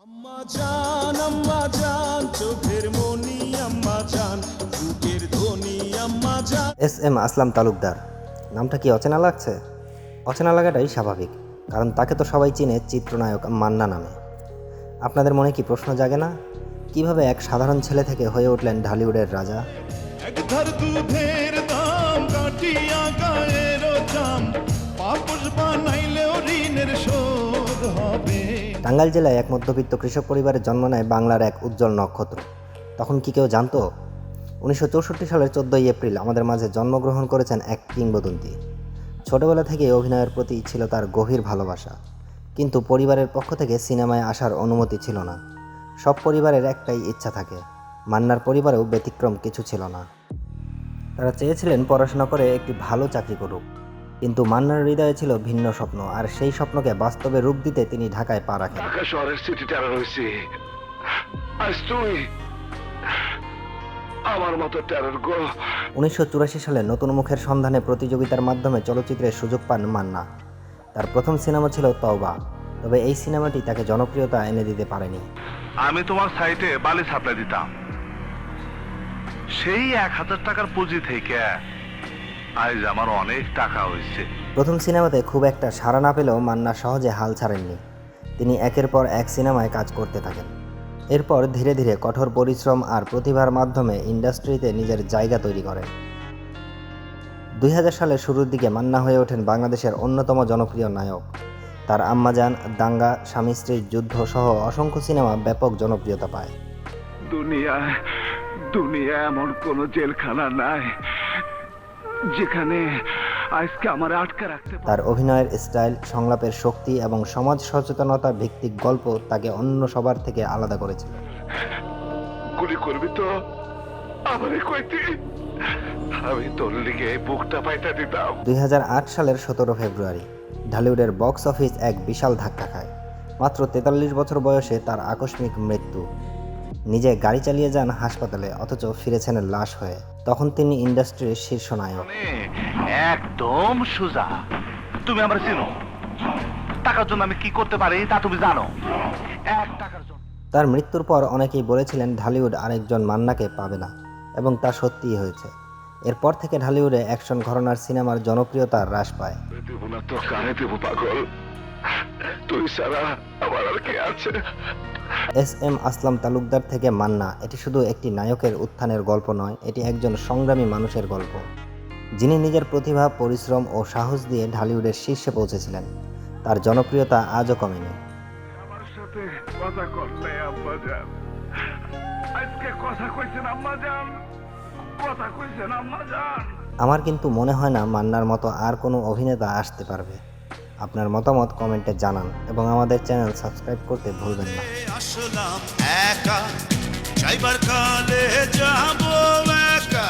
আম্মা জান চোখের মনি আম্মা জান বুকের ধ্বনি আম্মা জান। এস এম আসলাম তালুকদার নামটা কি অচেনা লাগছে? অচেনা লাগাটাই স্বাভাবিক, কারণ তাকে তো সবাই চিনে চিত্রনায়ক মান্না নামে। আপনাদের মনে কি প্রশ্ন জাগে না, কিভাবে এক সাধারণ ছেলে থেকে হয়ে উঠলেন ঢালিউডের রাজা? এক ধার দুধের দাম কাটিয়া গায়ের জাম পাপস বানাইলেও ঋণের শোধ হবে। টাঙ্গাইল জেলায় এক মধ্যবিত্ত কৃষক পরিবারে জন্ম নেয় বাংলার এক উজ্জ্বল নক্ষত্র। তখন কি কেউ জানতো? 1964 সালের 14ই এপ্রিল আমাদের মাঝে জন্মগ্রহণ করেছেন এক কিংবদন্তি। ছোটবেলা থেকেই অভিনয়ের প্রতি ছিল তার গভীর ভালোবাসা, কিন্তু পরিবারের পক্ষ থেকে সিনেমায় আসার অনুমতি ছিল না। সব পরিবারের একটাই ইচ্ছা থাকে, মান্নার পরিবারেও ব্যতিক্রম কিছু ছিল না। তারা চেয়েছিলেন পড়াশোনা করে একটি ভালো চাকরি করুক, কিন্তু মান্নার হৃদয়ে ছিল ভিন্ন স্বপ্ন, আর সেই স্বপ্নকে বাস্তবে রূপ দিতে তিনি ঢাকায় পা রাখেন। ঢাকা শহরের সিটি টেরর হয়েছে। আজ তুই আমার মতো টেরর গো। 1984 সালে নতুন মুখের সন্ধানে প্রতিযোগিতার মাধ্যমে চলচ্চিত্রের সুযোগ পান মান্না। তার প্রথম সিনেমা ছিল তওবা, তবে এই সিনেমাটি তাকে জনপ্রিয়তা এনে দিতে পারেনি। আমি তোমার সাইটে বালি সাপ্লাই দিতাম, সেই 1000 টাকার পুঁজি থেকে আজ আমার অনেক টাকা হয়েছে। প্রথম সিনেমাতে খুব একটা সাড়া না পেলেও মান্না সহজে হাল ছাড়েননি। তিনি একের পর এক সিনেমায় কাজ করতে থাকেন। এরপর ধীরে ধীরে কঠোর পরিশ্রম আর প্রতিভার মাধ্যমে ইন্ডাস্ট্রিতে নিজের জায়গা তৈরি করেন। 2000 সালের শুরুর দিকে মান্না হয়ে ওঠেন বাংলাদেশের অন্যতম জনপ্রিয় নায়ক। তার আম্মাজান, দাঙ্গা, স্বামী স্ত্রীর যুদ্ধ সহ অসংখ্য সিনেমা ব্যাপক জনপ্রিয়তা পায়। দুনিয়া এমন কোন জেলখানা নাই যেখানে আজকে আমার আটকে রাখতে পারে। তার অভিনয়ের স্টাইল, সংলাপের শক্তি এবং সমাজ সচেতনতা ভিত্তিক গল্প তাকে অন্য সবার থেকে আলাদা করেছিল। গুলি করবি তো আমারে কইতি, আমি তোর লিগে বুকটা পাইতা দিতাম। 2008 সালের 17 ফেব্রুয়ারি ঢালিউডের বক্স অফিস এক বিশাল ধাক্কা খায়। মাত্র 43 বছর বয়সে তার আকস্মিক মৃত্যু। নিজে গাড়ি চালিয়ে যান হাসপাতালে, অথচ ফিরেছেন লাশ হয়ে। তখন তিনি ইন্ডাস্ট্রির শীর্ষ নায়ক। একদম সোজা। তুমি আমার চিনো, টাকার জন্য আমি কি করতে পারি তা তুমি জানো। এক টাকার জন্য। তার মৃত্যুর পর অনেকেই বলেছিলেন ঢালিউড আরেকজন মান্নাকে পাবে না, এবং তা সত্যিই হয়েছে। এরপর থেকে ঢালিউডে অ্যাকশন ঘরানার সিনেমার জনপ্রিয়তা হ্রাস পায়। দেব না তো কানে দেব পাগল, তুই ছাড়া আমার আর কে আছে? এস এম আসলাম তালুকদার থেকে মান্না এটি শুধু একটি নায়কের উত্থানের গল্প নয়, এটি একজন সংগ্রামী মানুষের গল্প, যিনি নিজের প্রতিভা, পরিশ্রম ও সাহস দিয়ে ঢালিউডের শীর্ষে পৌঁছেছিলেন। তার জনপ্রিয়তা আজও কমেনি। আমার সাথে কথা করলে আম্মাজান, আজকে কথা কইছেন আম্মাজান, কথা কইছেন আম্মাজান। আমার কিন্তু মনে হয় না মান্নার মতো আর কোনো অভিনেতা আসতে পারবে। আপনার মতামত কমেন্টে জানান এবং আমাদের চ্যানেল সাবস্ক্রাইব করতে ভুলবেন না। আসলাম একা যাইবার কালে যাব একা।